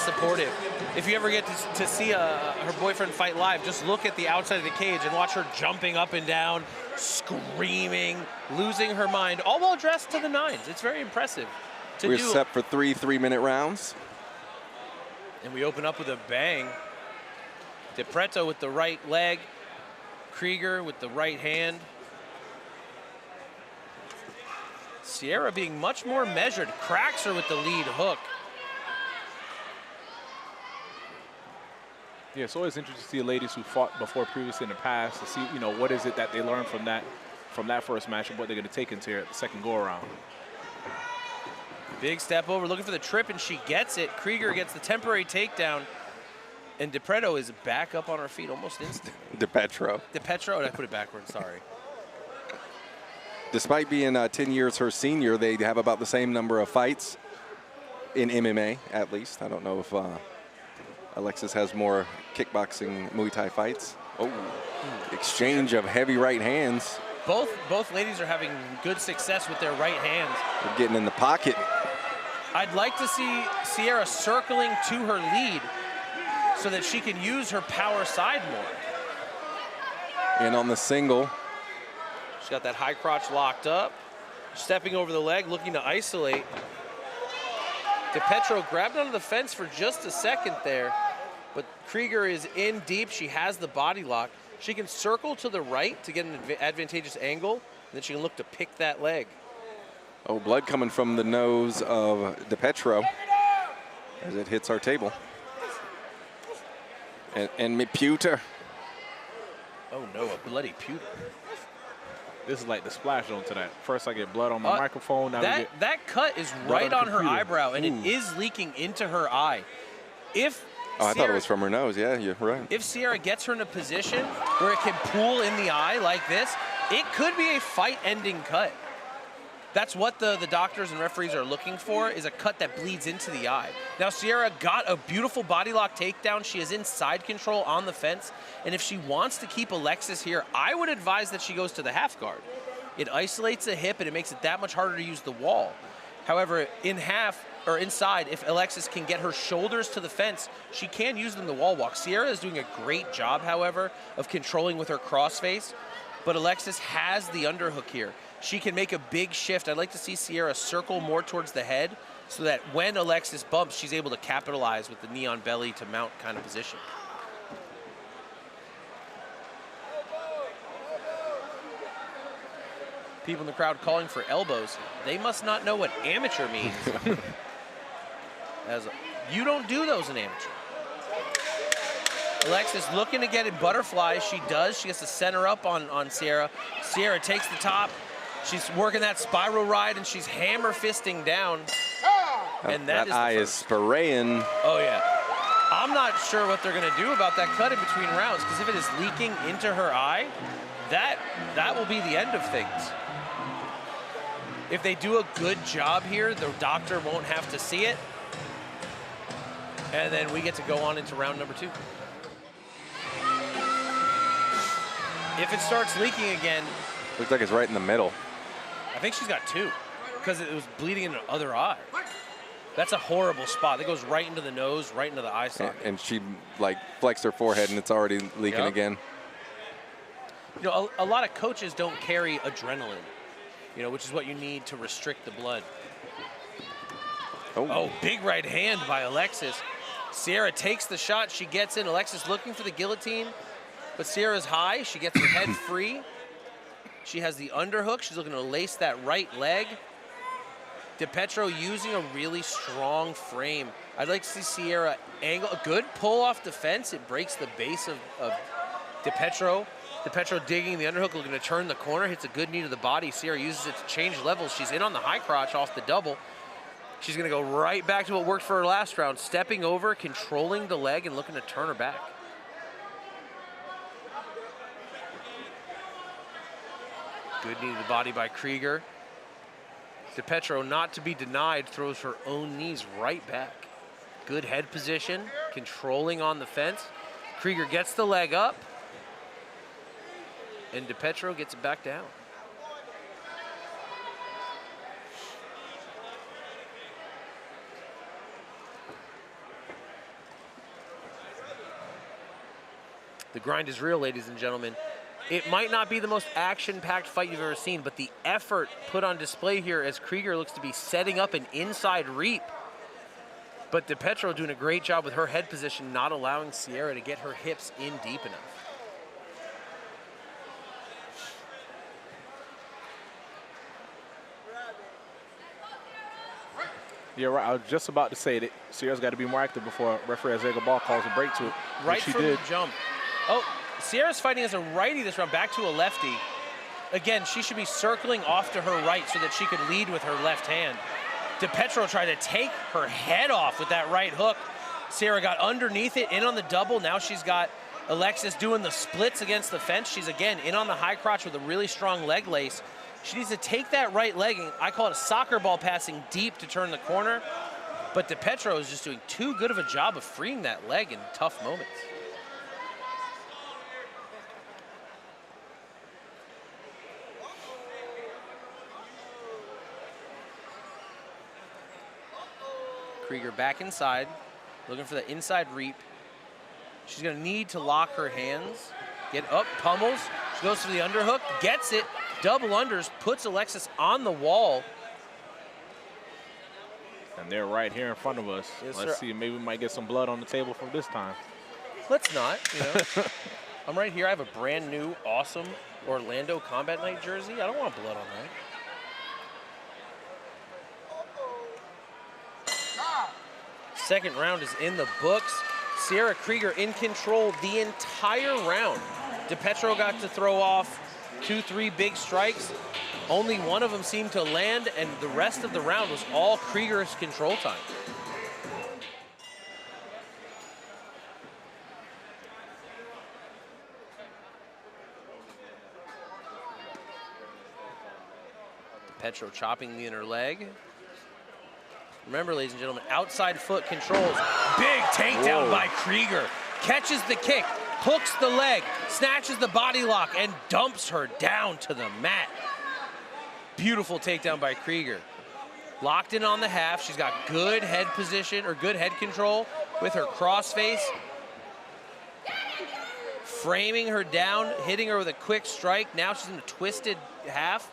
supportive. If you ever get to see her boyfriend fight live, just look at the outside of the cage and watch her jumping up and down, screaming, losing her mind, all while dressed to the nines. It's very impressive. We're set for 3 3-minute rounds. And we open up with a bang. Depetro with the right leg, Crigger with the right hand. Sierra being much more measured, cracks her with the lead hook. Yeah, it's always interesting to see ladies who fought before previously in the past to see, you know, what is it that they learned from that first match and what they're going to take into the second go-around. Big step over, looking for the trip, and she gets it. Crigger gets the temporary takedown, and Depetro is back up on her feet almost instantly. Depetro, I put it backwards, sorry. Despite being 10 years her senior, they have about the same number of fights in MMA, at least. I don't know if Alexis has more kickboxing, Muay Thai fights. Oh, exchange of heavy right hands. Both ladies are having good success with their right hands. They're getting in the pocket. I'd like to see Sierra circling to her lead so that she can use her power side more. And on the single. She's got that high crotch locked up. Stepping over the leg, looking to isolate. Depetro grabbed onto the fence for just a second there, but Crigger is in deep. She has the body lock. She can circle to the right to get an advantageous angle, and then she can look to pick that leg. Oh, blood coming from the nose of Depetro as it hits our table. And pewter. Oh no, a bloody pewter. This is like the splash zone to that. First I get blood on my microphone. Now that cut is right on her eyebrow, and it is leaking into her eye. I thought it was from her nose. Yeah, you're right. If Sierra gets her in a position where it can pool in the eye like this, it could be a fight-ending cut. That's what the doctors and referees are looking for, is a cut that bleeds into the eye. Now, Sierra got a beautiful body lock takedown. She is in side control on the fence. And if she wants to keep Alexis here, I would advise that she goes to the half guard. It isolates the hip, and it makes it that much harder to use the wall. However, in half or inside, if Alexis can get her shoulders to the fence, she can use them to wall walk. Sierra is doing a great job, however, of controlling with her crossface. But Alexis has the underhook here. She can make a big shift. I'd like to see Sierra circle more towards the head so that when Alexis bumps, she's able to capitalize with the knee on belly to mount kind of position. People in the crowd calling for elbows. They must not know what amateur means. You don't do those in amateur. Alexis looking to get in butterflies. She does. She has to center up on Sierra. Sierra takes the top. She's working that spiral ride, and she's hammer fisting down. And that eye is spraying. Oh, yeah. I'm not sure what they're going to do about that cut in between rounds, because if it is leaking into her eye, that will be the end of things. If they do a good job here, the doctor won't have to see it. And then we get to go on into round number 2. If it starts leaking again. Looks like it's right in the middle. I think she's got 2 because it was bleeding in the other eye. That's a horrible spot. That goes right into the nose, right into the eye socket. And she like flexed her forehead and it's already leaking again. You know, a lot of coaches don't carry adrenaline, you know, which is what you need to restrict the blood. Oh, big right hand by Alexis. Sierra takes the shot. She gets in. Alexis looking for the guillotine, but Sierra's high. She gets her head free. She has the underhook. She's looking to lace that right leg. Depetro using a really strong frame. I'd like to see Sierra angle. A good pull off the fence. It breaks the base of Depetro. Depetro digging the underhook, looking to turn the corner. Hits a good knee to the body. Sierra uses it to change levels. She's in on the high crotch off the double. She's going to go right back to what worked for her last round. Stepping over, controlling the leg, and looking to turn her back. Good knee to the body by Crigger. Depetro, not to be denied, throws her own knees right back. Good head position, controlling on the fence. Crigger gets the leg up, and Depetro gets it back down. The grind is real, ladies and gentlemen. It might not be the most action-packed fight you've ever seen, but the effort put on display here as Crigger looks to be setting up an inside reap. But Depetro doing a great job with her head position, not allowing Sierra to get her hips in deep enough. You're right. I was just about to say that Sierra's got to be more active before referee Isaiah Ball calls a break to it. Right she from did. the jump. Oh, Sierra's fighting as a righty this round, back to a lefty. Again, she should be circling off to her right so that she could lead with her left hand. Depetro tried to take her head off with that right hook. Sierra got underneath it, in on the double. Now she's got Alexis doing the splits against the fence. She's, again, in on the high crotch with a really strong leg lace. She needs to take that right leg, and I call it a soccer ball passing deep to turn the corner. But Depetro is just doing too good of a job of freeing that leg in tough moments. Crigger back inside, looking for the inside reap. She's gonna need to lock her hands, get up, pummels. She goes for the underhook, gets it, double unders, puts Alexis on the wall. And they're right here in front of us. Yes, Let's sir. see, maybe we might get some blood on the table from this time. Let's not, you know. I'm right here, I have a brand new, awesome Orlando Combat Night jersey. I don't want blood on that. Second round is in the books. Sierra Crigger in control the entire round. Depetro got to throw off 2-3 big strikes. Only one of them seemed to land, and the rest of the round was all Crigger's control time. Depetro chopping the inner leg. Remember, ladies and gentlemen, outside foot controls. Big takedown by Crigger. Catches the kick, hooks the leg, snatches the body lock, and dumps her down to the mat. Beautiful takedown by Crigger. Locked in on the half. She's got good head position, or good head control with her crossface. Framing her down, hitting her with a quick strike. Now she's in a twisted half.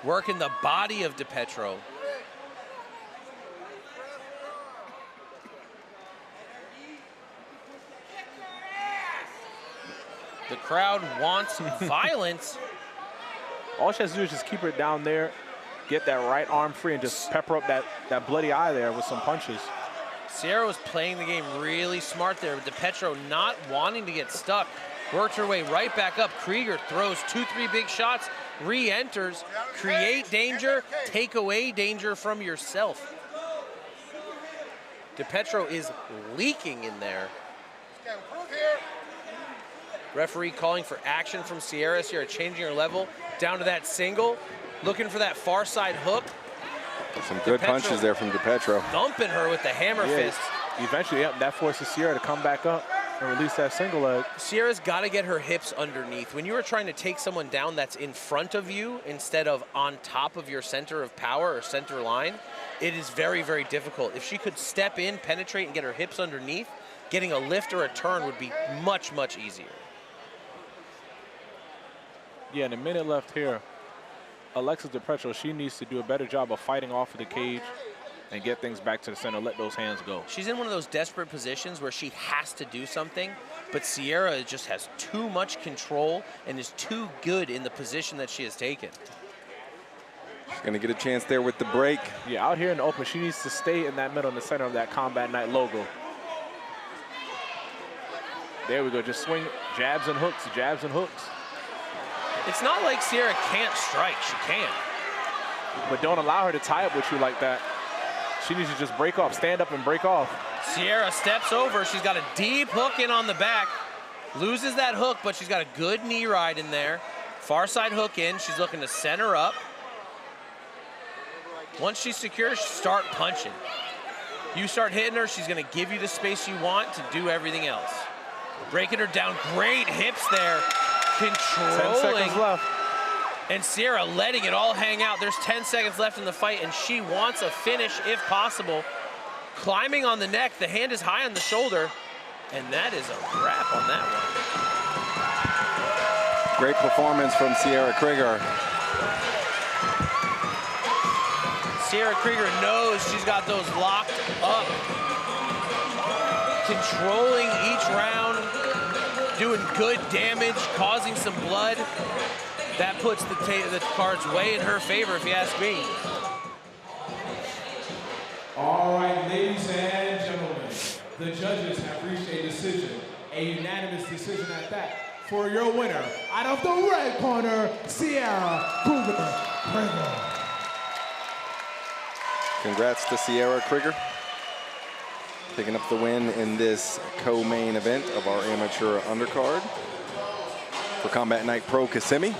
Working the body of Depetro. The crowd wants violence. All she has to do is just keep her down there, get that right arm free, and just pepper up that bloody eye there with some punches. Sierra was playing the game really smart there, with Depetro not wanting to get stuck. Worked her way right back up. Crigger throws 2-3 big shots, re-enters, create danger, take away danger from yourself. Depetro is leaking in there. Referee calling for action from Sierra. Sierra changing her level down to that single, looking for that far side hook. Some good punches there from Depetro. Thumping her with the hammer fist. Eventually, yep, that forces Sierra to come back up and release that single leg. Sierra's got to get her hips underneath. When you are trying to take someone down that's in front of you instead of on top of your center of power or center line, it is very, very difficult. If she could step in, penetrate, and get her hips underneath, getting a lift or a turn would be much, much easier. Yeah, and a minute left here. Alexis Depetro, she needs to do a better job of fighting off of the cage and get things back to the center, let those hands go. She's in one of those desperate positions where she has to do something, but Sierra just has too much control and is too good in the position that she has taken. She's going to get a chance there with the break. Yeah, out here in the open, she needs to stay in that middle, in the center of that Combat Night logo. There we go, just swing, jabs and hooks, jabs and hooks. It's not like Sierra can't strike, she can. But don't allow her to tie up with you like that. She needs to just break off, stand up and break off. Sierra steps over, she's got a deep hook in on the back. Loses that hook, but she's got a good knee ride in there. Far side hook in, she's looking to center up. Once she's secure, start punching. You start hitting her, she's gonna give you the space you want to do everything else. Breaking her down, great hips there. Controlling. 10 seconds left. And Sierra letting it all hang out. There's 10 seconds left in the fight, and she wants a finish if possible. Climbing on the neck, the hand is high on the shoulder. And that is a wrap on that one. Great performance from Sierra Crigger. Sierra Crigger knows she's got those locked up. Controlling each round, doing good damage, causing some blood. That puts the cards way in her favor, if you ask me. All right, ladies and gentlemen, the judges have reached a decision, a unanimous decision at that, for your winner, out of the red corner, Sierra Crigger. Congrats to Sierra Crigger, picking up the win in this co-main event of our amateur undercard for Combat Night Pro Kissimmee.